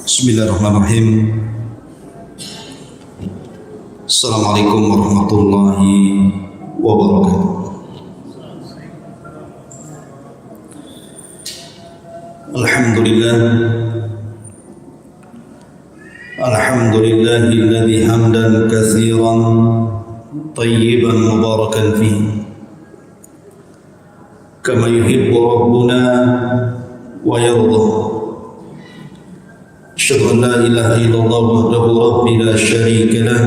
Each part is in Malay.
Bismillahirrahmanirrahim. Assalamualaikum warahmatullahi wabarakatuh. Alhamdulillahilladzi hamdan katsiran tayyiban mubarakan fihi kama yuhibbu rabbuna wa yarda. Asyhadu an la ilaha illallah wahdahu rabbi la syarika lah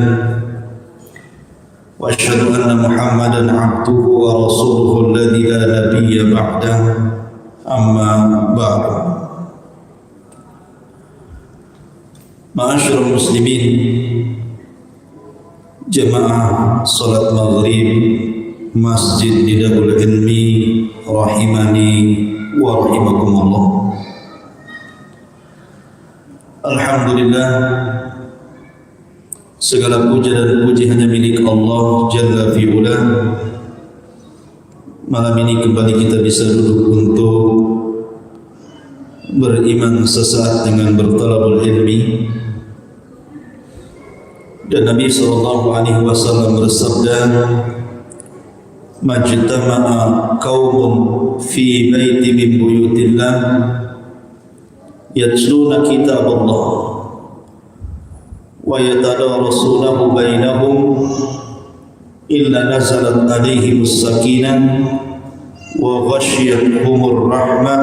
wa asyhadu anna Muhammadan abduhu wa rasuluhu alladzi la nabiyya ba'dah, amma ba'du. Ma'asyiral muslimin, jamaah salat maghrib Masjid Darul Ilmi rahimani wa rahimakumullah. Alhamdulillah, segala puja dan puji hanya milik Allah Jalla fi'ula. Malam ini kembali kita bisa duduk untuk beriman sesaat dengan bertalabul ilmi. Dan Nabi SAW bersabda, majtama'a qaumun fi baiti min buyutillah yatluna kitab Allah wa yatadarasunahu bainahum illa nazalat alaihimus sakinah wa ghashiyatuhumur rahmah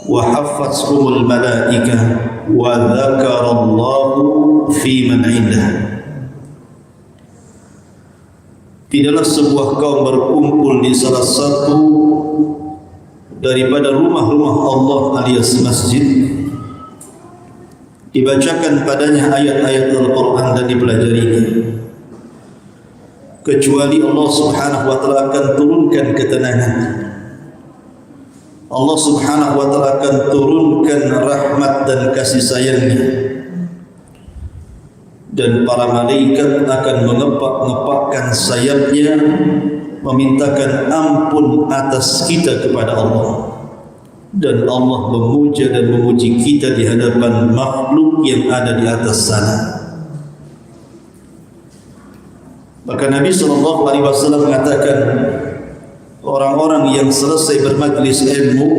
wa haffathumul malaikah wa dzakarallahu fi man indah. Tidaklah sebuah kaum berkumpul di salah satu daripada rumah-rumah Allah alias masjid, dibacakan padanya ayat-ayat Al-Quran dan dipelajarinya, kecuali Allah Subhanahu wa ta'ala akan turunkan ketenangan. Allah Subhanahu wa ta'ala akan turunkan rahmat dan kasih sayangnya, dan para malaikat akan mengepak-ngepakkan sayapnya, memintakan ampun atas kita kepada Allah, dan Allah memuja dan memuji kita di hadapan makhluk yang ada di atas sana. Maka Nabi SAW mengatakan, orang-orang yang selesai bermajlis ilmu,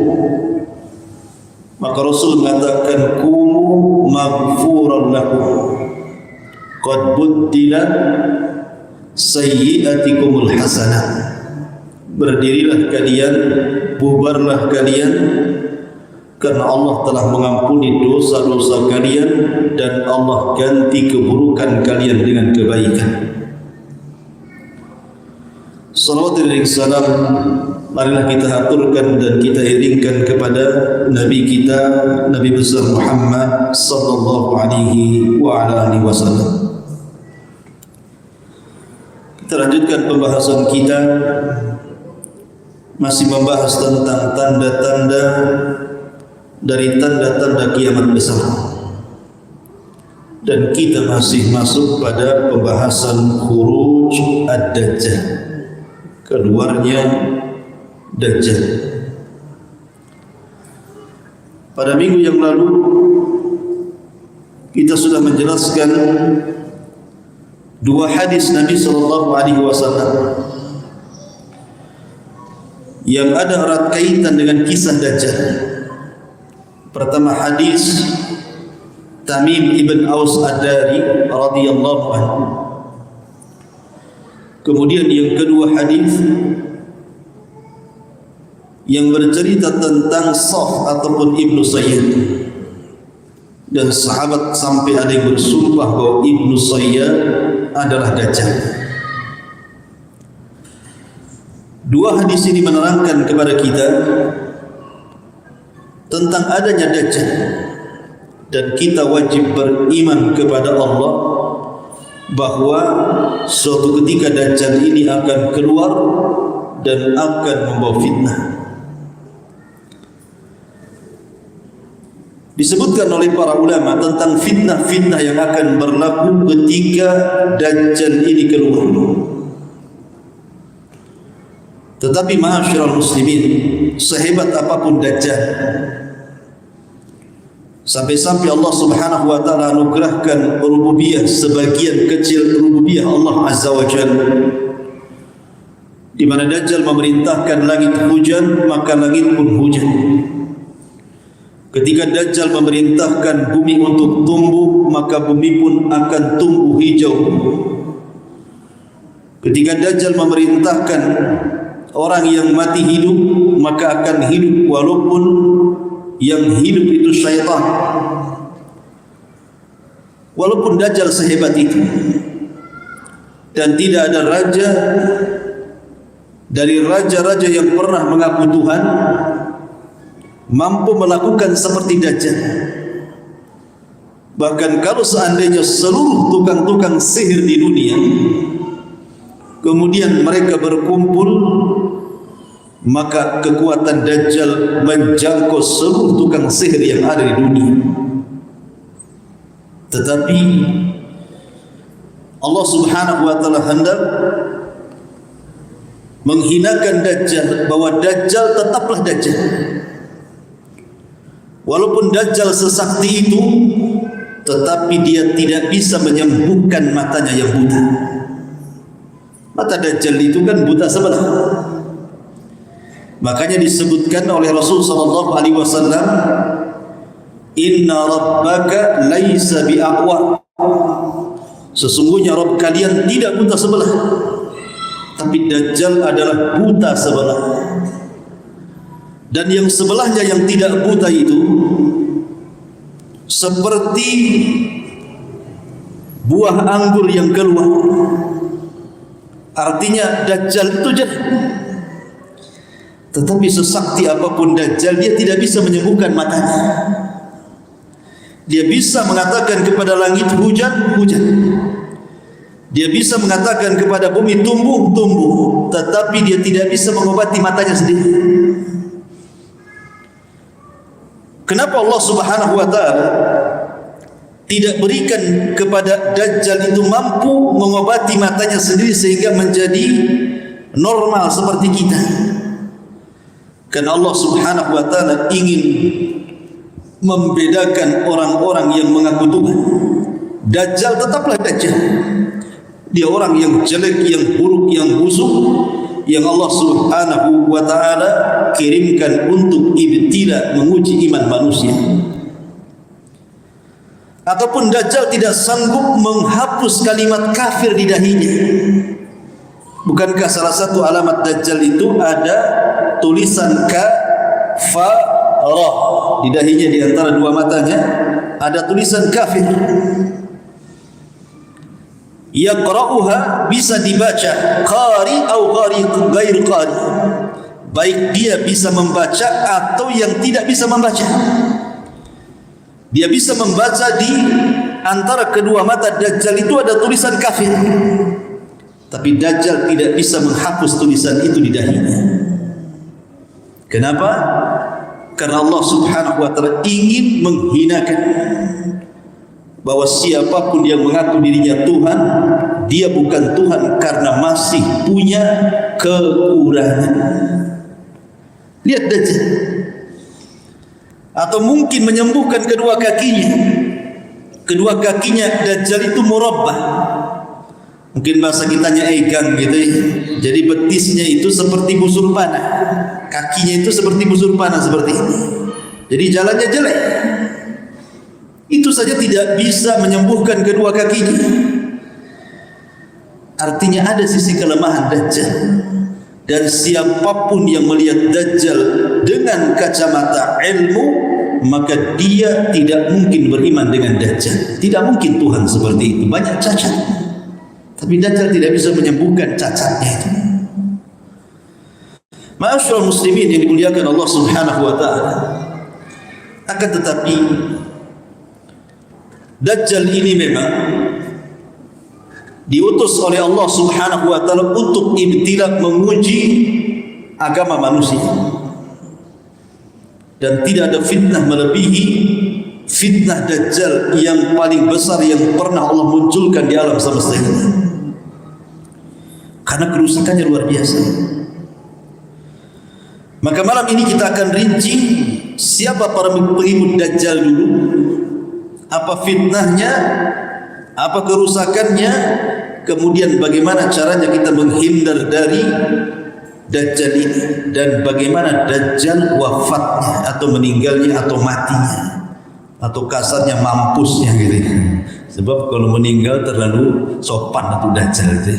maka Rasul mengatakan, kumu maghfuran lakum qad buddilat sayyi'atikumul hasanah. Berdirilah kalian, bubarlah kalian, karena Allah telah mengampuni dosa-dosa kalian dan Allah ganti keburukan kalian dengan kebaikan. Salawat dan salam marilah kita aturkan dan kita iringkan kepada Nabi kita, Nabi besar Muhammad sallallahu alaihi wa ala alihi wasallam. Kita lanjutkan pembahasan kita, masih membahas tentang tanda-tanda dari tanda-tanda kiamat besar, dan kita masih masuk pada pembahasan khuruj ad-dajjal, keluarnya Dajjal. Pada minggu yang lalu kita sudah menjelaskan dua hadis Nabi SAW yang ada erat kaitan dengan kisah Dajjal. Pertama, hadis Tamim ibn Aus Ad-Dari radhiyallahu anhu. Kemudian yang kedua, hadis yang bercerita tentang Saf ataupun Ibnu Sayyad, dan sahabat sampai ada yang bersumpah bahwa Ibnu Sayyad adalah Dajjal. Dua hadis ini menerangkan kepada kita tentang adanya Dajjal, dan kita wajib beriman kepada Allah bahwa suatu ketika Dajjal ini akan keluar dan akan membawa fitnah. Disebutkan oleh para ulama tentang fitnah-fitnah yang akan berlaku ketika Dajjal ini keluar. Tetapi ma'asyiral muslimin, sehebat apapun Dajjal, Sampai-sampai Allah Subhanahu wa taala anugerahkan rububiyah, sebagian kecil rububiyah Allah Azza wa Jalla, di mana Dajjal memerintahkan langit hujan, maka langit pun hujan. Ketika Dajjal memerintahkan bumi untuk tumbuh, maka bumi pun akan tumbuh hijau. Ketika Dajjal memerintahkan orang yang mati hidup, maka akan hidup walaupun yang hidup itu syaitan. Walaupun Dajjal sehebat itu, dan tidak ada raja dari raja-raja yang pernah mengaku Tuhan mampu melakukan seperti Dajjal. Bahkan kalau seandainya seluruh tukang-tukang sihir di dunia kemudian mereka berkumpul, maka kekuatan Dajjal menjangkau seluruh tukang sihir yang ada di dunia. Tetapi Allah Subhanahu wa taala hendak menghinakan Dajjal, bahwa Dajjal tetaplah Dajjal. Walaupun Dajjal sesakti itu, tetapi dia tidak bisa menyembuhkan matanya yang buta. Mata Dajjal itu kan buta sebelah. Makanya disebutkan oleh Rasul sallallahu alaihi wasallam, "Inna rabbaka laisa bi'aqwa." Sesungguhnya Rabb kalian tidak buta sebelah, tapi Dajjal adalah buta sebelah. Dan yang sebelahnya yang tidak buta itu seperti buah anggur yang keluar. Artinya Dajjal itu jahat. Tetapi sesakti apapun Dajjal, dia tidak bisa menyembuhkan matanya. Dia bisa mengatakan kepada langit hujan, hujan. Dia bisa mengatakan kepada bumi tumbuh, tumbuh. Tetapi dia tidak bisa mengobati matanya sendiri. Kenapa Allah Subhanahu wa taala tidak berikan kepada Dajjal itu mampu mengobati matanya sendiri sehingga menjadi normal seperti kita? Karena Allah Subhanahu wa taala ingin membedakan orang-orang yang mengaku Tuhan. Dajjal tetaplah Dajjal. Dia orang yang jelek, yang buruk, yang busuk, yang Allah Subhanahu wa taala kirimkan untuk ibtila, menguji iman manusia. Ataupun Dajjal tidak sanggup menghapus kalimat kafir di dahinya. Bukankah salah satu alamat Dajjal itu ada tulisan kafarah di dahinya, di antara dua matanya ada tulisan kafir. Yaqra'uha, bisa dibaca qari atau ghair qari, baik dia bisa membaca atau yang tidak bisa membaca. Dia bisa membaca di antara kedua mata Dajjal itu ada tulisan kafir, tapi Dajjal tidak bisa menghapus tulisan itu di dahinya. Kenapa? Karena Allah Subhanahu wa taala ingin menghinakan bahwa siapapun yang mengaku dirinya Tuhan, dia bukan Tuhan karena masih punya kekurangan. Lihat Dajjal. Atau mungkin menyembuhkan kedua kakinya. Kedua kakinya Dajjal itu murabbah. Mungkin bahasa kitanya egang gitu ya. Jadi betisnya itu seperti busur panah, kakinya itu seperti busur panah seperti ini. Jadi jalannya jelek. Itu saja tidak bisa menyembuhkan kedua kakinya. Artinya ada sisi kelemahan Dajjal. Dan siapapun yang melihat Dajjal dengan kacamata ilmu, maka dia tidak mungkin beriman dengan Dajjal. Tidak mungkin Tuhan seperti itu, banyak cacat. Tapi Dajjal tidak bisa menyembuhkan cacatnya itu. Ma'asyiral muslimin yang dimuliakan Allah Subhanahu wa taala. Akan tetapi Dajjal ini memang diutus oleh Allah Subhanahu wa taala untuk ibtila, menguji agama manusia. Dan tidak ada fitnah melebihi fitnah Dajjal yang paling besar yang pernah Allah munculkan di alam semesta ini. Karena kerusakannya luar biasa. Maka malam ini kita akan rinci siapa para pengikut Dajjal dulu, apa fitnahnya, apa kerusakannya, kemudian bagaimana caranya kita menghindar dari Dajjal ini, dan bagaimana Dajjal wafatnya atau meninggalnya atau matinya atau kasarnya mampusnya gitu. Sebab kalau meninggal terlalu sopan itu Dajjal itu.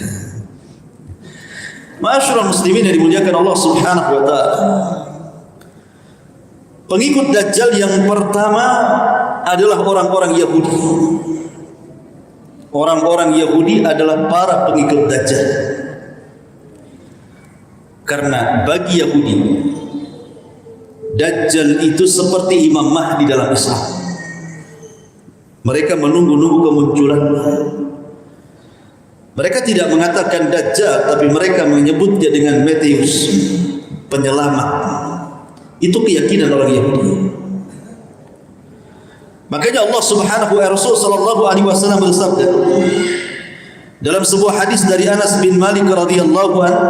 Ma'asyiral muslimin yang dimuliakan Allah Subhanahu wa taala. Pengikut Dajjal yang pertama adalah orang-orang Yahudi. Orang-orang Yahudi adalah para pengikut Dajjal. Karena bagi Yahudi, Dajjal itu seperti Imam Mahdi dalam Islam. Mereka menunggu-nunggu kemunculannya. Mereka tidak mengatakan Dajjal, tapi mereka menyebutnya dengan Mesias, penyelamat. Itu keyakinan orang Yahudi. Makanya Allah Subhanahu wa Rasul sallallahu alaihi wasallam bersabda dalam sebuah hadis dari Anas bin Malik radhiyallahu anhu,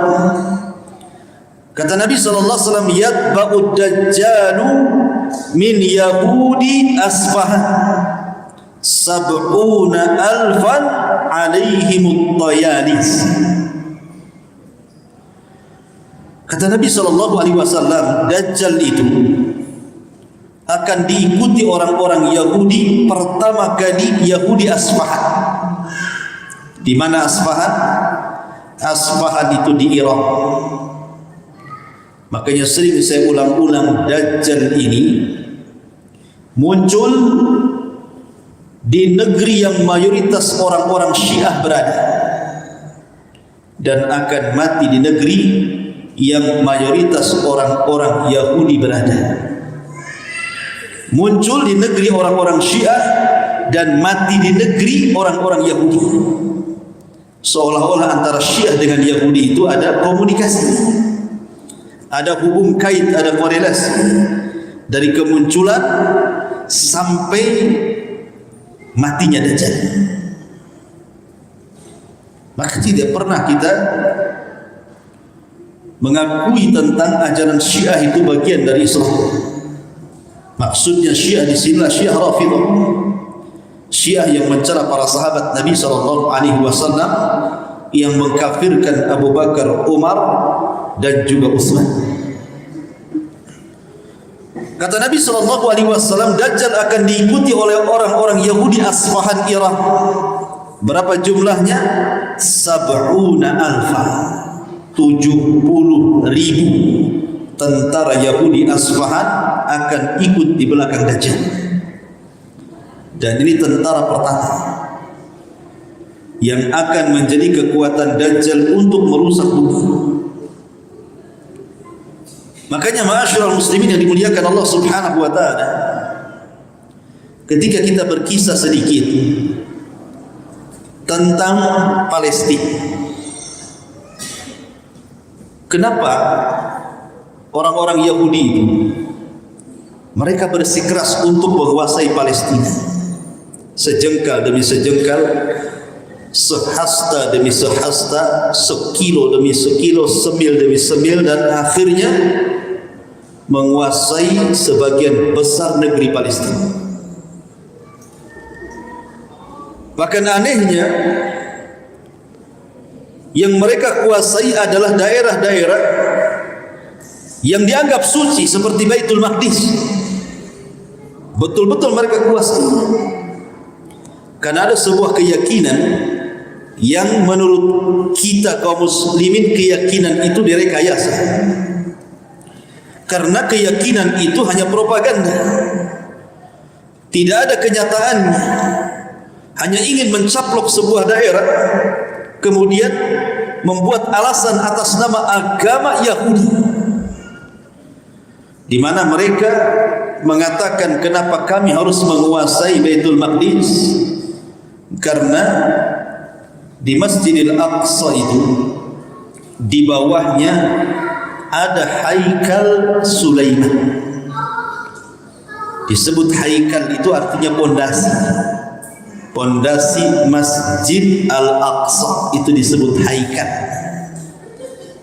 kata Nabi sallallahu alaihi wasallam, yatba'ud dajjalu min yahudi Asfahan sab'una alfan alaihimut tayalis. Kata Nabi sallallahu alaihi wasallam, Dajjal itu akan diikuti orang-orang Yahudi, pertama kali Yahudi Asfahan. Di mana Asfahan? Asfahan itu di Irak. Makanya sering saya ulang-ulang, Dajjal ini muncul di negeri yang mayoritas orang-orang Syiah berada, dan akan mati di negeri yang mayoritas orang-orang Yahudi berada. Muncul di negeri orang-orang Syiah dan mati di negeri orang-orang Yahudi. Seolah-olah antara Syiah dengan Yahudi itu ada komunikasi, ada hubung kait, ada korelasi dari kemunculan sampai matinya Dajjal. Maka tidak pernah kita mengakui tentang ajaran Syiah itu bagian dari Islam. Maksudnya Syiah di sini Syiah Rafidhah, Syiah yang mencela para sahabat Nabi sallallahu alaihi wasallam, yang mengkafirkan Abu Bakar, Umar dan juga Utsman. Kata Nabi sallallahu alaihi wasallam, Dajjal akan diikuti oleh orang-orang Yahudi Asfahan Irak. Berapa jumlahnya? Sab'una alfa, 70.000 tentara Yahudi Asfahan akan ikut di belakang Dajjal. Dan ini tentara pertama yang akan menjadi kekuatan Dajjal untuk merusak bumi. Makanya ma'asyiral muslimin yang dimuliakan Allah Subhanahu wa taala, ketika kita berkisah sedikit tentang Palestina, kenapa orang-orang Yahudi itu mereka bersikeras untuk menguasai Palestina, sejengkal demi sejengkal, sehasta demi sehasta, sekilo demi sekilo, semil demi semil, dan akhirnya menguasai sebagian besar negeri Palestina. Bahkan anehnya, yang mereka kuasai adalah daerah-daerah yang dianggap suci seperti Baitul Maqdis. Betul-betul mereka kuasai. Karena ada sebuah keyakinan yang menurut kita kaum muslimin, keyakinan itu direkayasa. Karena keyakinan itu hanya propaganda, tidak ada kenyataannya. Hanya ingin mencaplok sebuah daerah, kemudian membuat alasan atas nama agama Yahudi, di mana mereka mengatakan kenapa kami harus menguasai Baitul Maqdis, karena di Masjidil Aqsa itu di bawahnya ada haikal Sulaiman. Disebut haikal itu artinya pondasi. Pondasi Masjid Al-Aqsa itu disebut haikal.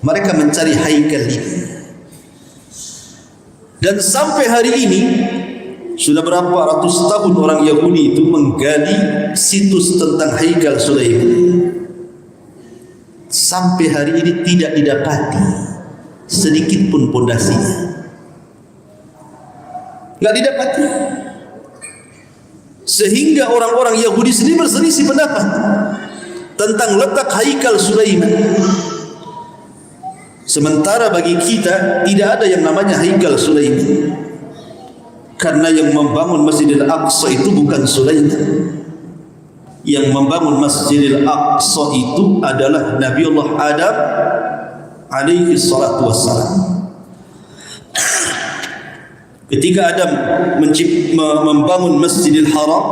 Mereka mencari haikal ini. Dan sampai hari ini sudah berapa ratus tahun orang Yahudi itu menggali situs tentang Haikal Sulaiman. Sampai hari ini tidak didapati sedikit pun pondasinya. Tidak didapati. Sehingga orang-orang Yahudi sendiri berselisih pendapat tentang letak Haikal Sulaiman. Sementara bagi kita tidak ada yang namanya Haikal Sulaiman, karena yang membangun Masjidil Aqsa itu bukan Sulaiman. Yang membangun Masjidil Aqsa itu adalah Nabiullah Adam alaihi salatu wassalam. Ketika Adam membangun Masjidil Haram,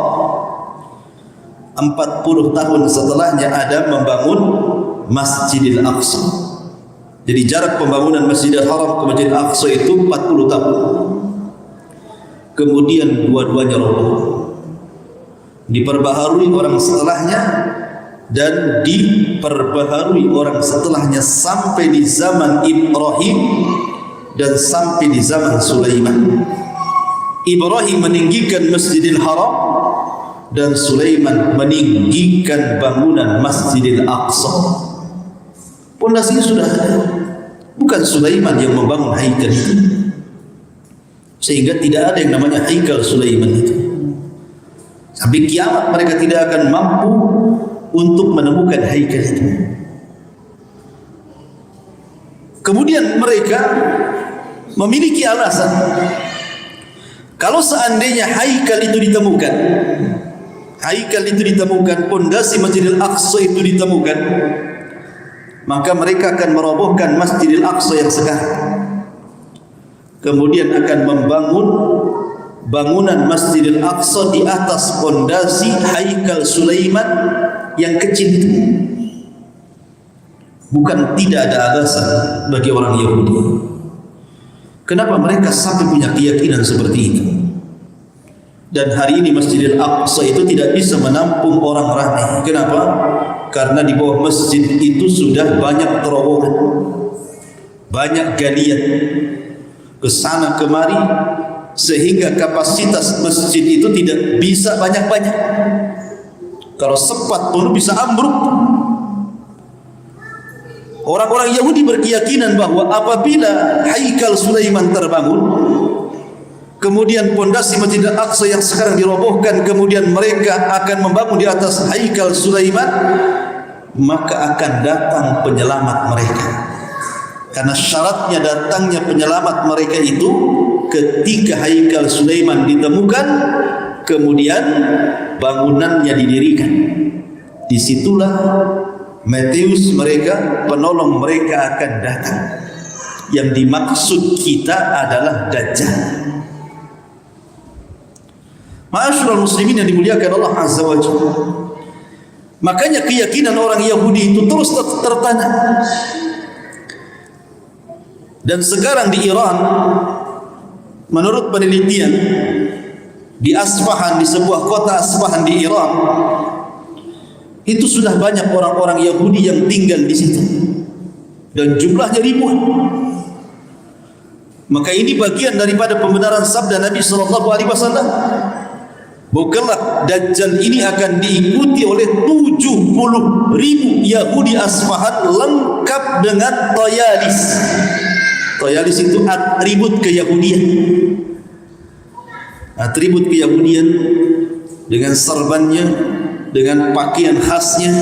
40 tahun setelahnya Adam membangun Masjidil Aqsa. Jadi jarak pembangunan Masjidil Haram ke Masjidil Aqsa itu 40 tahun. Kemudian dua-duanya roboh, diperbaharui orang setelahnya dan diperbaharui orang setelahnya sampai di zaman Ibrahim dan sampai di zaman Sulaiman. Ibrahim meninggikan Masjidil Haram dan Sulaiman meninggikan bangunan Masjidil Aqsa. Pondasinya sudah ada. Bukan Sulaiman yang membangun haikal itu, sehingga tidak ada yang namanya Haikal Sulaiman itu. Sampai kiamat mereka tidak akan mampu untuk menemukan haikal itu. Kemudian mereka memiliki alasan, kalau seandainya haikal itu ditemukan, pondasi Masjidil Aqsa itu ditemukan, maka mereka akan merobohkan Masjidil Aqsa yang sekarang, kemudian akan membangun bangunan Masjidil Aqsa di atas pondasi Haikal Sulaiman yang kecil itu. Bukan tidak ada alasan bagi orang Yahudi. Kenapa mereka sampai punya keyakinan seperti itu? Dan hari ini Masjidil Aqsa itu tidak bisa menampung orang ramai. Kenapa? Karena di bawah masjid itu sudah banyak terowongan, banyak galian ke sana kemari, sehingga kapasitas masjid itu tidak bisa banyak-banyak. Kalau sempat pun bisa ambruk. Orang-orang Yahudi berkeyakinan bahwa apabila Haikal Sulaiman terbangun, kemudian pondasi Masjidil Aqsa yang sekarang dirobohkan, kemudian mereka akan membangun di atas Haikal Sulaiman, maka akan datang penyelamat mereka. Karena syaratnya datangnya penyelamat mereka itu ketika Haikal Sulaiman ditemukan, kemudian bangunannya didirikan. Disitulah Matius mereka, penolong mereka akan datang. Yang dimaksud kita adalah Dajjal. Ma'asyiral muslimin yang dimuliakan Allah Azza wa Jalla. Makanya keyakinan orang Yahudi itu terus tertanya. Dan sekarang di Iran, menurut penelitian di Asfahan, di sebuah kota Asfahan di Iran, itu sudah banyak orang-orang Yahudi yang tinggal di situ, dan jumlahnya ribuan. Maka ini bagian daripada pembenaran sabda Nabi SAW. Bukanlah Dajjal ini akan diikuti oleh 70.000 Yahudi Asfahan lengkap dengan Tayalis. Tayalis itu atribut keyahudian. Atribut keyahudian dengan serbannya, dengan pakaian khasnya.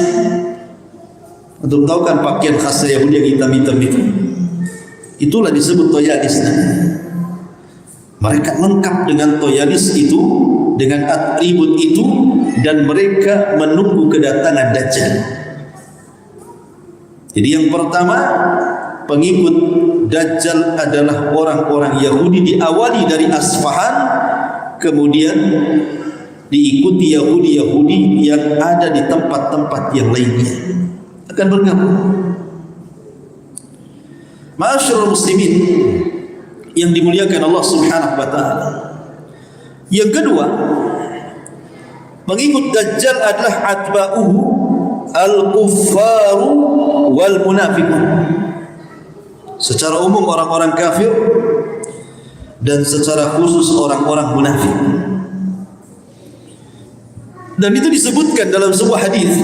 Untuk tahu kan pakaian khasnya Yahudi yang hitam-hitam itu? Itulah disebut Tayalis. Mereka lengkap dengan Tayalis itu, dengan atribut itu, dan mereka menunggu kedatangan Dajjal. Jadi yang pertama, pengikut Dajjal adalah orang-orang Yahudi, diawali dari Asfahan, kemudian diikuti Yahudi-Yahudi yang ada di tempat-tempat yang lainnya akan bergabung. Ma'asyiral muslimin yang dimuliakan Allah Subhanahu wa taala. Yang kedua, pengikut Dajjal adalah atba'uhu al-kuffaru wal munafiqun. Secara umum orang-orang kafir dan secara khusus orang-orang munafik. Dan itu disebutkan dalam sebuah hadis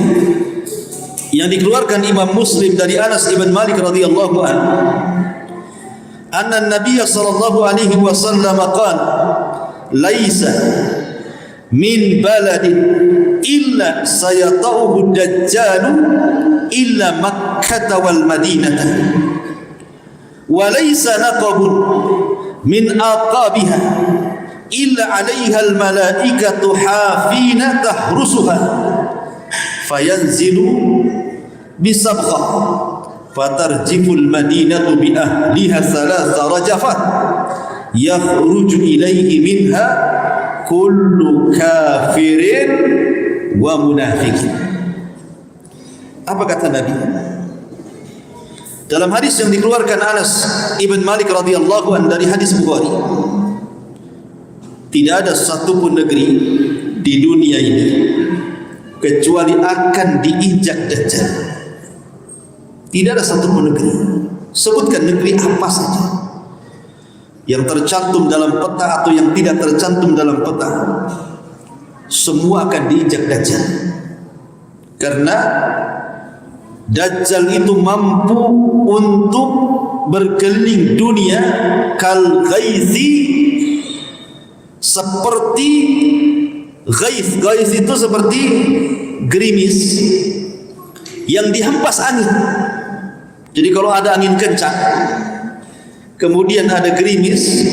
yang dikeluarkan Imam Muslim dari Anas ibn Malik radhiyallahu anhu, anna an-nabiy sallallahu alaihi wasallam qala laisa min baladin illa sayata'uhu dajjal illa Makkah wal Madinah wa laysa naqabun min aqabiha illa 'alayha al malaikatu hafina tahrusuha fayanzilu bisabghah fatarjiful madinatu bi ahliha thalatha rajafat yakhruju ilayhi minha kullu kafirin wa munafiqin. Apa kata Nabi dalam hadis yang dikeluarkan Anas ibn Malik radhiyallahu anhu dari hadis Bukhari? Tidak ada satupun negeri di dunia ini kecuali akan diinjak Dajjal. Tidak ada satupun negeri. Sebutkan negeri apa saja yang tercantum dalam peta atau yang tidak tercantum dalam peta, semua akan diinjak Dajjal. Karena Dajjal itu mampu untuk berkeliling dunia kal ghaizi, seperti ghaiz. Ghaiz itu seperti gerimis yang dihempas angin. Jadi kalau ada angin kencang kemudian ada gerimis,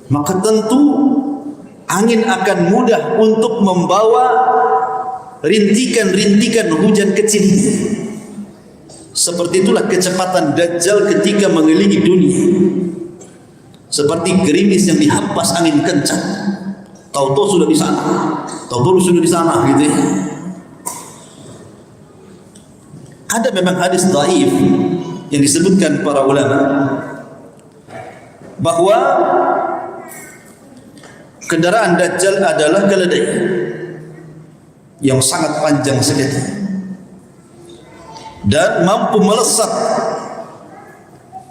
maka tentu angin akan mudah untuk membawa rintikan-rintikan hujan kecil. Seperti itulah kecepatan Dajjal ketika mengelilingi dunia, seperti gerimis yang dihempas angin kencang. Tahu-tahu sudah di sana, tahu-tahu sudah di sana, gitu ya. Ada memang hadis dhaif yang disebutkan para ulama bahwa kendaraan Dajjal adalah keledai yang sangat panjang sekali dan mampu melesat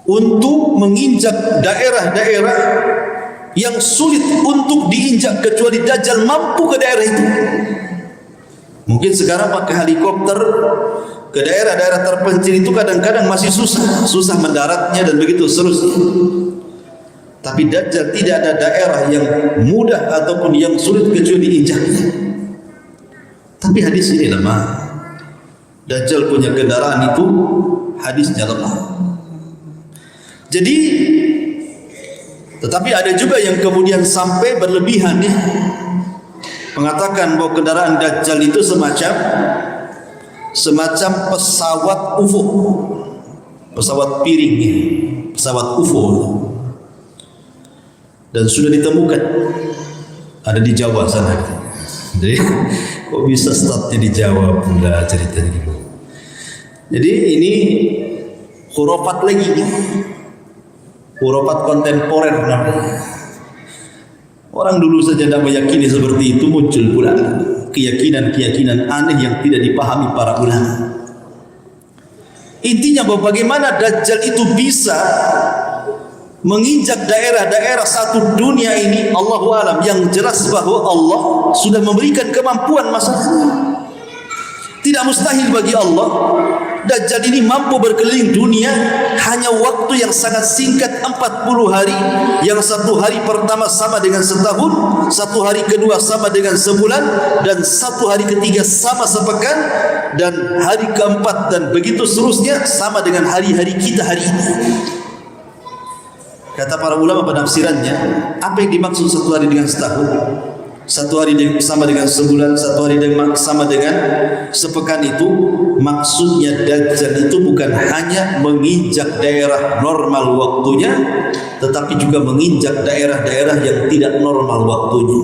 untuk menginjak daerah-daerah yang sulit untuk diinjak kecuali Dajjal mampu ke daerah itu. Mungkin sekarang pakai helikopter ke daerah-daerah terpencil itu kadang-kadang masih susah mendaratnya dan begitu seterusnya. Tapi Dajjal tidak ada daerah yang mudah ataupun yang sulit kecuali diinjaknya. Tapi hadis ini lemah. Dajjal punya kendaraan itu hadisnya lemah. Jadi, tetapi ada juga yang kemudian sampai berlebihan ya, mengatakan bahwa kendaraan Dajjal itu semacam pesawat UFO, pesawat piring ya, pesawat UFO. Dan sudah ditemukan ada di Jawa sana. Jadi kok bisa startnya di Jawa pula ceritanya gitu. Jadi ini khurafat lagi, khurafat kontemporer namanya. Orang dulu saja tidak meyakini seperti itu, muncul pula keyakinan-keyakinan aneh yang tidak dipahami para ulama. Intinya bahwa bagaimana Dajjal itu bisa menginjak daerah-daerah satu dunia ini, Allahu alam. Yang jelas bahwa Allah sudah memberikan kemampuan masalahnya. Tidak mustahil bagi Allah. Dajjal ini mampu berkeliling dunia hanya waktu yang sangat singkat, 40 hari. Yang satu hari pertama sama dengan setahun, satu hari kedua sama dengan sebulan, dan satu hari ketiga sama sepekan, dan hari keempat dan begitu seterusnya sama dengan hari-hari kita hari ini. Kata para ulama penafsirannya, apa yang dimaksud satu hari dengan setahun, satu hari sama dengan sebulan, satu hari sama dengan sepekan itu? Maksudnya Dajjal itu bukan hanya menginjak daerah normal waktunya, tetapi juga menginjak daerah-daerah yang tidak normal waktunya,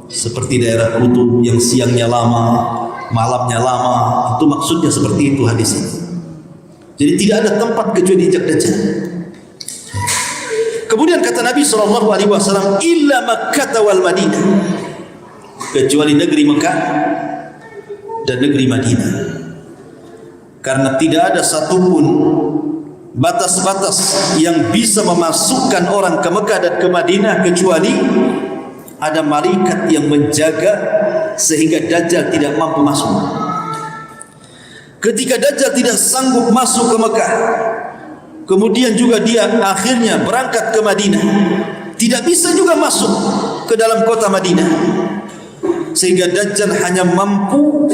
seperti daerah kutub yang siangnya lama, malamnya lama. Itu maksudnya seperti itu hadis ini. Jadi tidak ada tempat kecuali diinjak Dajjal. Kemudian kata Nabi SAW, illa Makkah wal Madinah, kecuali negeri Mekah dan negeri Madinah. Karena tidak ada satupun batas-batas yang bisa memasukkan orang ke Mekah dan ke Madinah, kecuali ada malaikat yang menjaga sehingga Dajjal tidak mampu masuk. Ketika Dajjal tidak sanggup masuk ke Mekah, kemudian juga dia akhirnya berangkat ke Madinah, tidak bisa juga masuk ke dalam kota Madinah, sehingga Dajjal hanya mampu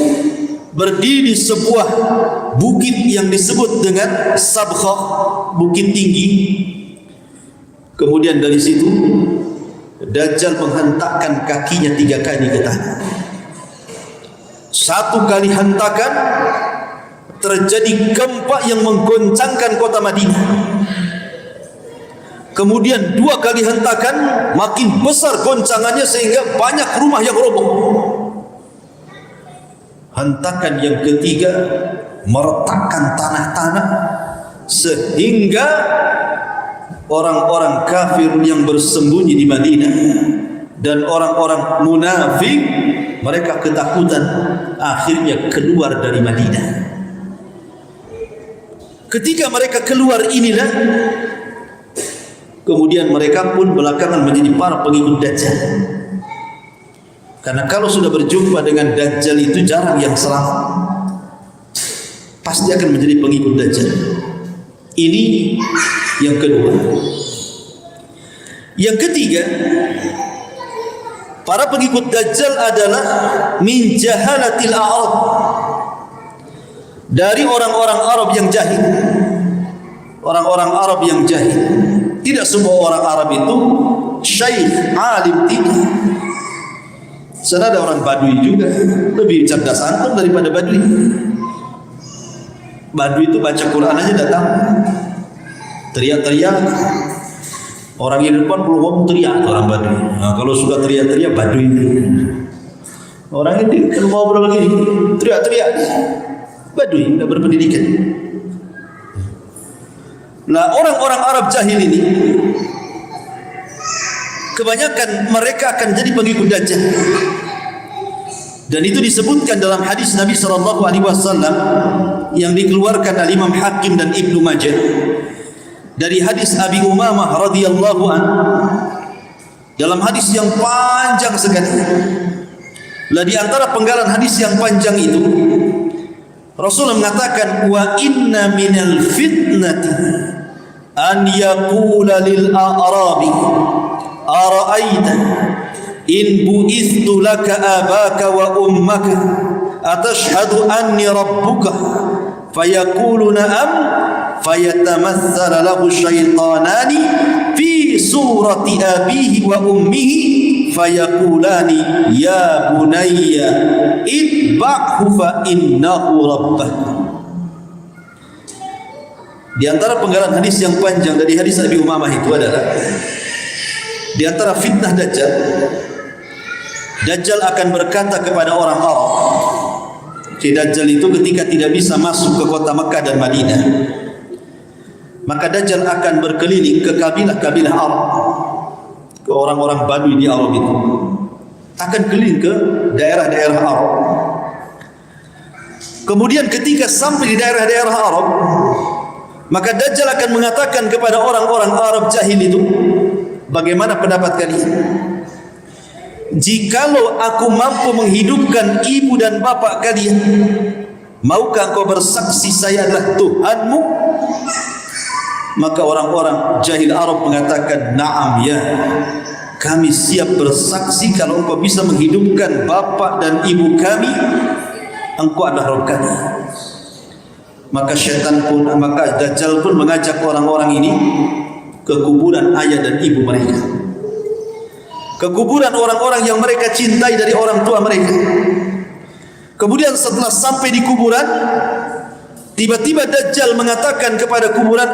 berdiri di sebuah bukit yang disebut dengan Sabkhah, bukit tinggi. Kemudian dari situ Dajjal menghentakkan kakinya 3 kali ke tanah. 1 kali hentakan terjadi gempa yang menggoncangkan kota Madinah. Kemudian 2 kali hentakan makin besar goncangannya sehingga banyak rumah yang roboh. Hentakan yang ketiga meretakkan tanah-tanah sehingga orang-orang kafir yang bersembunyi di Madinah dan orang-orang munafik, mereka ketakutan, akhirnya keluar dari Madinah. Ketika mereka keluar inilah kemudian mereka pun belakangan menjadi para pengikut Dajjal. Karena kalau sudah berjumpa dengan Dajjal itu jarang yang selamat, pasti akan menjadi pengikut Dajjal. Ini yang kedua. Yang ketiga, para pengikut Dajjal adalah min jahalatil a'rab, dari orang-orang Arab yang jahil. Orang-orang Arab yang jahil. Tidak semua orang Arab itu syekh, alim, tinggi. Sana ada orang Badui juga, lebih cerdas antum daripada Badui. Badui itu baca Quran aja datang teriak-teriak. Orang yang di depan perlu ngomong teriak orang Badui. Nah, kalau sudah teriak-teriak Badui itu. Orang ini kalau ngobrol lagi teriak-teriak. Badui, tidak berpendidikan. Nah, orang-orang Arab jahil ini kebanyakan mereka akan jadi pengikut Dajjal. Dan itu disebutkan dalam hadis Nabi SAW yang dikeluarkan oleh Imam Hakim dan Ibnu Majah dari hadis Abi Umamah radhiyallahu an, dalam hadis yang panjang sekali. Lah di antara penggalan hadis yang panjang itu Rasulullah mengatakan, wa inna minal fitnati an yaqula lil a'rabi ara'aita in bu'ithtu laka abaka wa ummaka atashhadu anni rabbuka fayaqulu na'am fayatamathala lahu syaitanani fi surati abihi wa ummihi fayaqulani ya bunayya itba'hu fa innahu rabbah. Di antara penggalan hadis yang panjang dari hadis Abi Umamah itu adalah di antara fitnah Dajjal, Dajjal akan berkata kepada orang Arab. Dajjal itu ketika tidak bisa masuk ke kota Mekah dan Madinah, maka Dajjal akan berkeliling ke kabilah-kabilah Arab, ke orang-orang Badui di Arab itu, akan keliling ke daerah-daerah Arab. Kemudian ketika sampai di daerah-daerah Arab, maka Dajjal akan mengatakan kepada orang-orang Arab jahil itu, bagaimana pendapat kalian? Jikalau aku mampu menghidupkan ibu dan bapak kalian, maukah engkau bersaksi saya adalah Tuhanmu? Maka orang-orang jahil Arab mengatakan, na'am ya, kami siap bersaksi kalau engkau bisa menghidupkan bapak dan ibu kami, engkau adalah Rabb kami. Maka Dajjal pun mengajak orang-orang ini ke kuburan ayah dan ibu mereka, ke kuburan orang-orang yang mereka cintai dari orang tua mereka. Kemudian setelah sampai di kuburan, tiba-tiba Dajjal mengatakan kepada kuburan,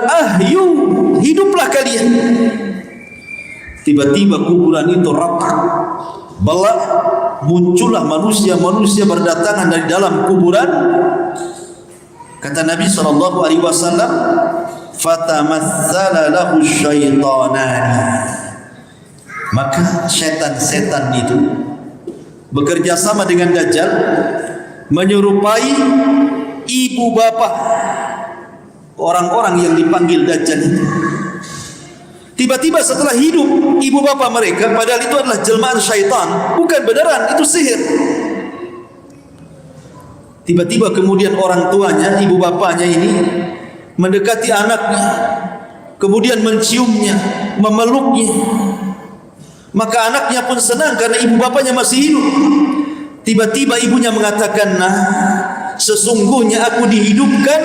hiduplah kalian. Tiba-tiba kuburan itu retak, belak, muncullah manusia-manusia berdatangan dari dalam kuburan. Kata Nabi SAW, fatamatsala lahu syaitanani, maka setan-setan itu bekerja sama dengan Dajjal menyerupai ibu bapak orang-orang yang dipanggil Dajjal itu. Tiba-tiba setelah hidup ibu bapa mereka, padahal itu adalah jelmaan syaitan, bukan beneran, itu sihir. Tiba-tiba kemudian orang tuanya, ibu bapanya ini mendekati anaknya, kemudian menciumnya, memeluknya. Maka anaknya pun senang karena ibu bapanya masih hidup. Tiba-tiba ibunya mengatakan, "Nah, sesungguhnya aku dihidupkan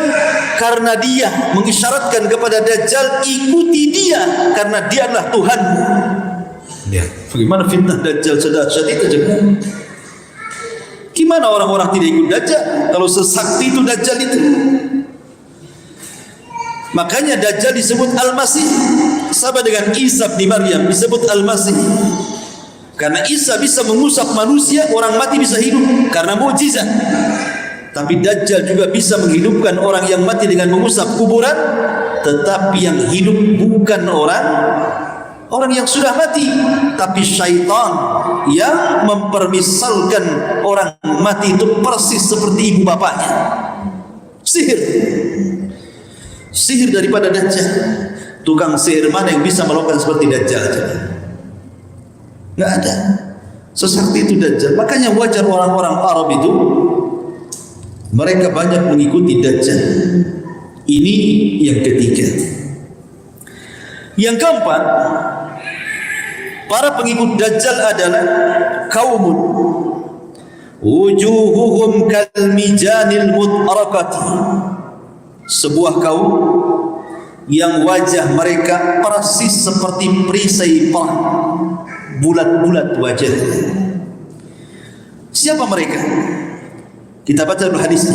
karena dia," mengisyaratkan kepada Dajjal, "ikuti dia karena dia adalah Tuhanmu." Ya, bagaimana fitnah Dajjal sedahsyat itu juga. Gimana orang-orang tidak ikut Dajjal kalau sesakti itu Dajjal itu? Makanya Dajjal disebut Al-Masih, sama dengan Isa bin Maryam disebut Al-Masih. Karena Isa bisa mengusap manusia, orang mati bisa hidup karena mukjizat. Tapi Dajjal juga bisa menghidupkan orang yang mati dengan mengusap kuburan, tetapi yang hidup bukan orang yang sudah mati, tapi syaitan yang mempermisalkan orang mati itu persis seperti ibu bapaknya. Sihir daripada Dajjal. Tukang sihir mana yang bisa melakukan seperti Dajjal? Enggak ada. Sesakti itu Dajjal. Makanya wajar orang-orang Arab itu mereka banyak mengikuti Dajjal. Ini yang ketiga. Yang keempat, para pengikut Dajjal adalah kaumun wujuhuhum kalmijanil mut'arakati, sebuah kaum yang wajah mereka persis seperti perisai perang, bulat-bulat wajahnya. Siapa mereka? Kita baca dulu hadisnya.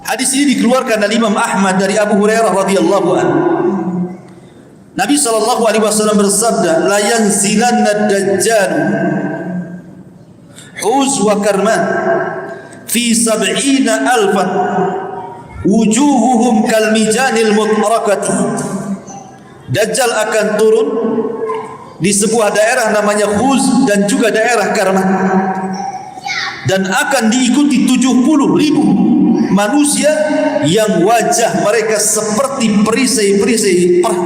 Hadis ini dikeluarkan oleh Imam Ahmad dari Abu Hurairah radhiyallahu anhu. Nabi SAW bersabda, "La yanzilanna ad-dajjal huz wa karman fi 70,000 wujuhuhum kalmijanil mut'arakati." Dajjal akan turun di sebuah daerah namanya Huz dan juga daerah Karman, dan akan diikuti 70,000 manusia yang wajah mereka seperti perisai-perisai perang.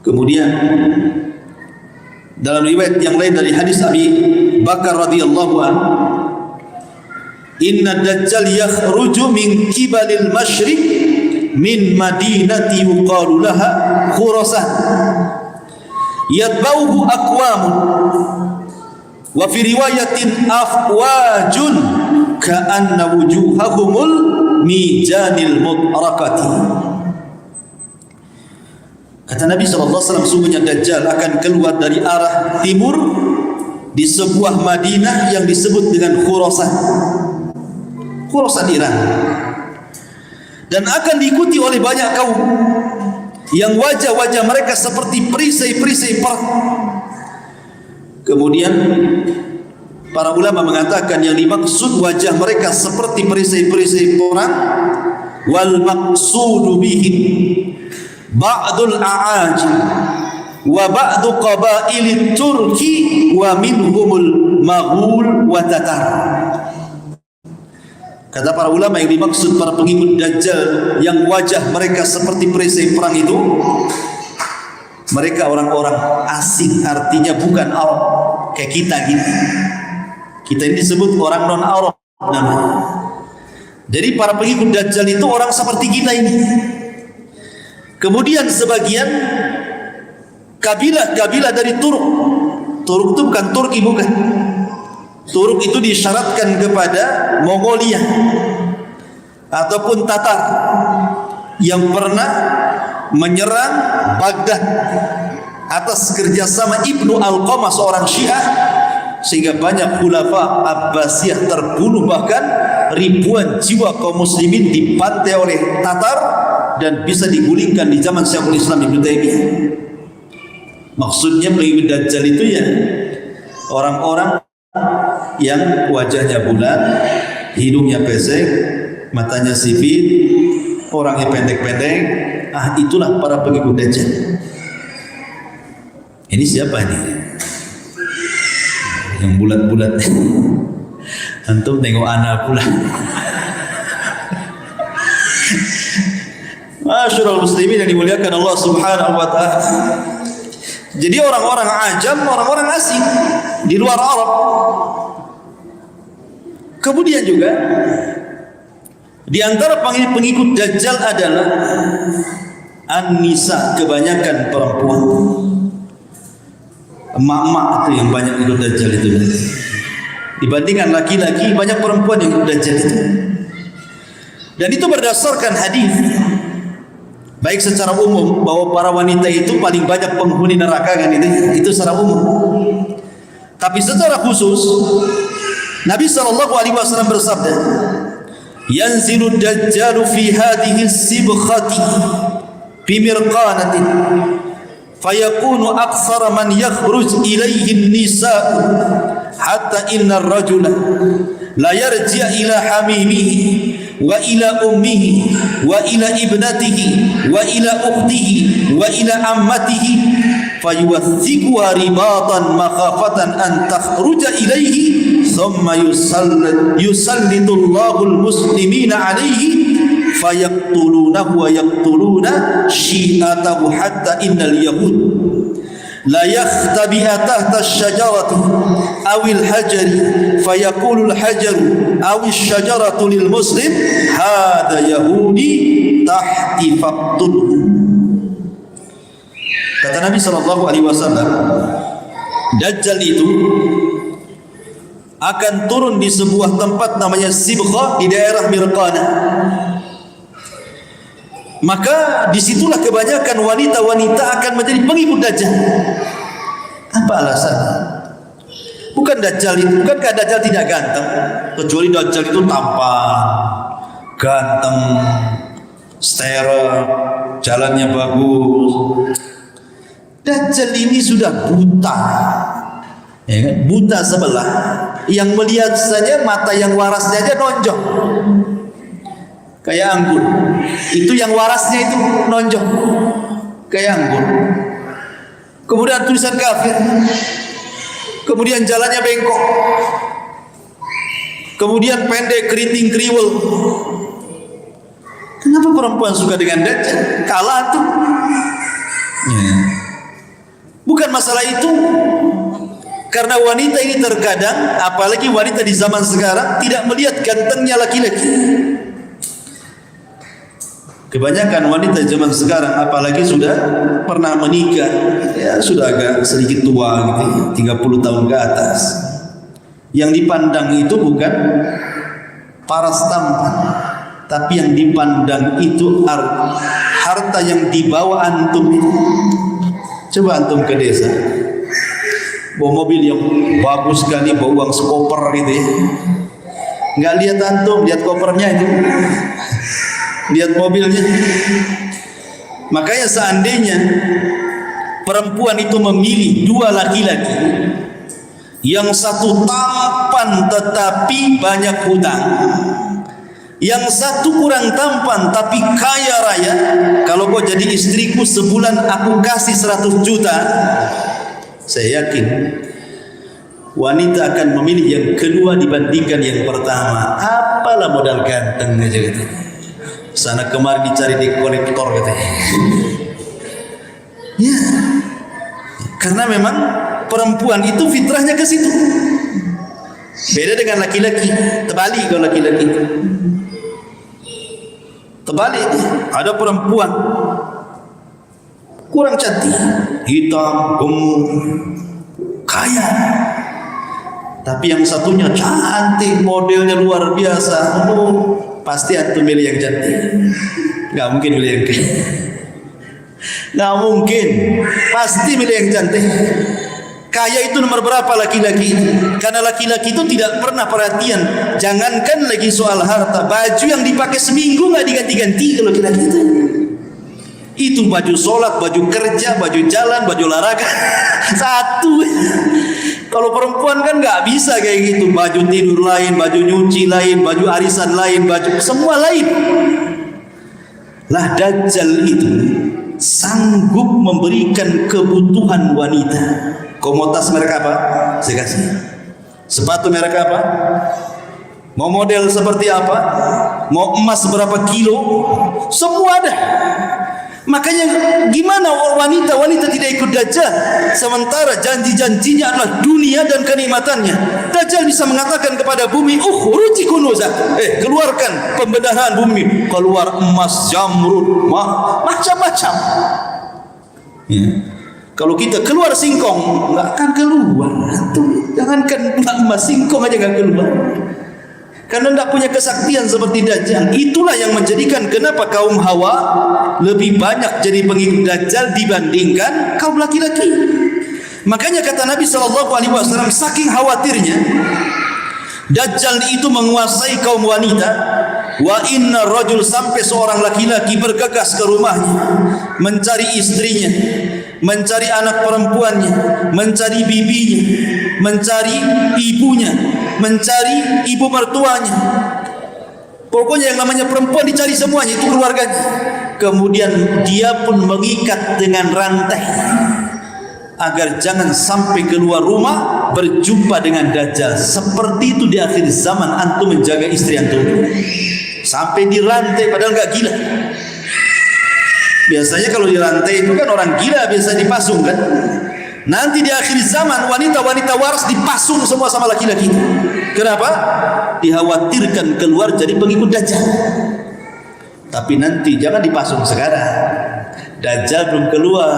Kemudian dalam riwayat yang lain dari hadis Abi Bakar radhiyallahu anhu, "Inna Dajjal yakhruju min kibalil masyriq min madinati yuqalu laha Khurasan yatba'uhu aqwamun wa fi riwayatin afwajun ka'anna wujuhahumul mijanil mut'arakati." Kata Nabi SAW, sungguhnya Dajjal akan keluar dari arah timur di sebuah Madinah yang disebut dengan Khurasan Iran, dan akan diikuti oleh banyak kaum yang wajah-wajah mereka seperti perisai-perisai perang. Kemudian para ulama mengatakan yang dimaksud wajah mereka seperti perisai-perisai perang, wal maqsudu bihi ba'dul a'ajim wa ba'du qabailit turki wa minhumul maghul wa tatar. Kata para ulama, yang dimaksud para pengikut Dajjal yang wajah mereka seperti perisai perang itu, mereka orang-orang asing, artinya bukan Arab kayak kita gini. Kita ini disebut orang non-Arab namanya. Jadi para pengikut Dajjal itu orang seperti kita ini. Kemudian sebagian kabilah dari Turk itu bukan Turki, bukan. Turk itu disyaratkan kepada Mongolia ataupun Tatar yang pernah menyerang Baghdad atas kerjasama Ibnu Alqamah, seorang Syiah, sehingga banyak khulafa Abbasiyah terbunuh, bahkan ribuan jiwa kaum muslimin dibantai oleh Tatar dan bisa digulingkan di zaman Syekhul Islam Ibnu Taimiyah. Maksudnya pengikut Dajjal itu ya orang-orang yang wajahnya bulat, hidungnya pesek, matanya sipit, orangnya pendek-pendek. Itulah para pengikut Dajjal. Ini siapa ini? Yang bulat-bulat. Antum tengok anak pula. Masyarul muslimin yang dimuliakan Allah Subhanahu wa taala. Jadi orang-orang ajam, orang-orang asing di luar Arab. Kemudian juga di antara pengikut Dajjal adalah an-nisa, kebanyakan perempuan. Emak-emak itu yang banyak ikut Dajjal itu. Dibandingkan laki-laki, banyak perempuan yang ikut Dajjal itu. Dan itu berdasarkan hadis. Baik secara umum bahwa para wanita itu paling banyak penghuni neraka kan, itu secara umum. Tapi secara khusus Nabi SAW bersabda, "Yanzilu Dajjalu fi hadhihi sibkhati bi mirqanatin fayakunu aktsara man yakhruj ilayhi an-nisaa hatta inna ar-rajula la yarji' ila hamimihi wa ila ummihi wa ila ibnatihi wa ila ukhtihi wa ila ammatihi fayuwaththikuha ribatan makhafatan an takhruja ilayhi thumma yusallitu Allahu al-muslimina alayhi fayaqtulunahu wa yaqtuluna syi'atahu hatta innal yahud la yakhtabi'a tahta asy-syajarati awil hajari fayaqulu al-hajaru awil syajaratu lil muslim hadha yahudi tahti faqtulhu. Kata Nabi SAW, Dajjal itu akan turun di sebuah tempat namanya Sibghah di daerah Mirqanah. Maka disitulah kebanyakan wanita-wanita akan menjadi pengikut Dajjal. Apa alasannya? Bukankah Dajjal tidak ganteng? Kecuali Dajjal itu tampan, ganteng, steril, jalannya bagus. Dajjal ini sudah buta, ya kan? Buta sebelah. Yang melihat saja mata yang warasnya aja nonjok, kayak anggur. Itu yang warasnya itu nonjok kayak anggur. Kemudian tulisan kafir. Kemudian jalannya bengkok. Kemudian pendek, keriting, kriwel. Kenapa perempuan suka dengan Dajjal? Kalah tuh. Ya. Bukan masalah itu. Karena wanita ini terkadang, apalagi wanita di zaman sekarang, tidak melihat gantengnya laki-laki. Kebanyakan wanita zaman sekarang, apalagi sudah pernah menikah, ya sudah agak sedikit tua gitu, 30 tahun ke atas. Yang dipandang itu bukan paras tampan, tapi yang dipandang itu harta yang dibawa antum itu. Coba antum ke desa, bawa mobil yang bagus sekali, bawa uang sekoper gitu ya. Nggak lihat antum, lihat kopernya itu. Lihat mobilnya. Makanya seandainya perempuan itu memilih dua laki-laki, yang satu tampan tetapi banyak hutang, yang satu kurang tampan tapi kaya raya, kalau kau jadi istriku sebulan aku kasih 100 juta, saya yakin wanita akan memilih yang kedua dibandingkan yang pertama. Apalah modal ganteng aja gitu, sana kemari dicari di konektor katanya. Ya, karena memang perempuan itu fitrahnya ke situ. Beda dengan laki-laki, terbalik kalau laki-laki. Terbalik, ada perempuan kurang cantik, hitam, gemuk, kaya. Tapi yang satunya cantik, modelnya luar biasa. Pasti antum milih yang cantik. Nggak mungkin milih yang kaya. Nggak mungkin. Pasti milih yang cantik. Kaya itu nomor berapa laki-laki? Karena laki-laki itu tidak pernah perhatian. Jangankan lagi soal harta, baju yang dipakai seminggu nggak diganti-ganti kalau laki-laki itu. Itu baju sholat, baju kerja, baju jalan, baju olahraga. Satu. Kalau perempuan kan nggak bisa kayak gitu. Baju tidur lain, baju nyuci lain, baju arisan lain, baju semua lain. Lah Dajjal itu sanggup memberikan kebutuhan wanita. Kau mau tas merek apa? Saya kasih. Sepatu merek apa? Mau model seperti apa? mau emas berapa kilo, semua ada. Makanya gimana wanita tidak ikut Dajjal, sementara janji-janjinya adalah dunia dan kenikmatannya. Dajjal bisa mengatakan kepada bumi, ukhruji kunuzak, keluarkan pembenaran bumi, keluar emas, jamrud, macam-macam. Ya. Kalau kita keluar singkong, nggak akan keluar. Tuh, jangankan emas, singkong aja nggak keluar. Karena tidak punya kesaktian seperti Dajjal. Itulah yang menjadikan kenapa kaum Hawa lebih banyak jadi pengikut Dajjal dibandingkan kaum laki-laki. Makanya kata Nabi SAW, saking khawatirnya Dajjal itu menguasai kaum wanita, wa inna rajul, sampai seorang laki-laki bergegas ke rumahnya mencari istrinya, mencari anak perempuannya, mencari bibinya, mencari ibunya, mencari ibu mertuanya. Pokoknya yang namanya perempuan dicari semuanya, itu keluarganya. Kemudian dia pun mengikat dengan rantai agar jangan sampai keluar rumah berjumpa dengan Dajjal. Seperti itu di akhir zaman antum menjaga istri antum, sampai dirantai padahal enggak gila. Biasanya kalau dirantai itu kan orang gila biasa dipasung kan. Nanti di akhir zaman wanita-wanita waras dipasung semua sama laki-laki. Kenapa? Dikhawatirkan keluar jadi pengikut Dajjal. Tapi nanti jangan dipasung sekarang, Dajjal belum keluar.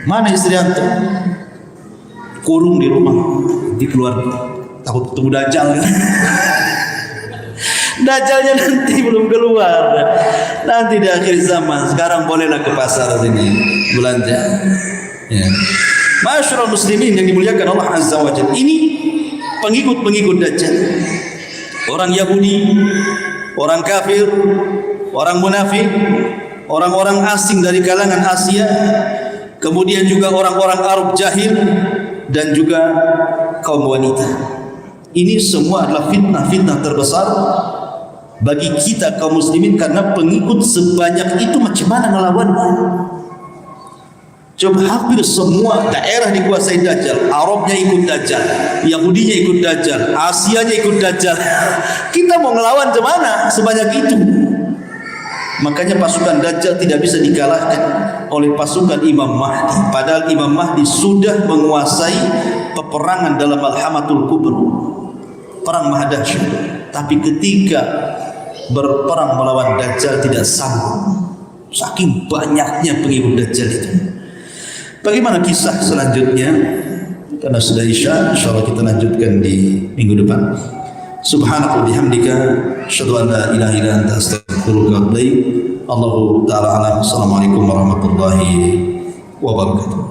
Mana istri antum? Kurung di rumah, nanti keluar takut ketemu Dajjal kan? Dajjalnya nanti belum keluar, nanti di akhir zaman. Sekarang bolehlah ke pasar sini belanja. Ya. Masyarul muslimin yang dimuliakan Allah Azza wa Jalla, ini pengikut-pengikut Dajjal. Orang Yahudi, orang kafir, orang munafik, orang-orang asing dari kalangan Asia, kemudian juga orang-orang Arab jahil, dan juga kaum wanita. Ini semua adalah fitnah-fitnah terbesar bagi kita kaum muslimin, karena pengikut sebanyak itu macam mana melawannya? Coba hampir semua daerah dikuasai Dajjal. Arabnya ikut Dajjal, Yahudinya ikut Dajjal, Asianya ikut Dajjal. Kita mau ngelawan kemana sebanyak itu? Makanya pasukan Dajjal tidak bisa dikalahkan oleh pasukan Imam Mahdi. Padahal Imam Mahdi sudah menguasai peperangan dalam Al-Hamatul Kubra, perang Mahdasyah. Tapi ketika berperang melawan Dajjal tidak sanggup, saking banyaknya pengikut Dajjal itu. Bagaimana kisah selanjutnya? Karena sudah Isya, insyaallah kita lanjutkan di minggu depan. Subhanaka bihamdika, asyhadu an la ilaha illa anta, astaghfiruka wa atubu ilaik. Allahu ta'ala alam. Assalamualaikum warahmatullahi wabarakatuh.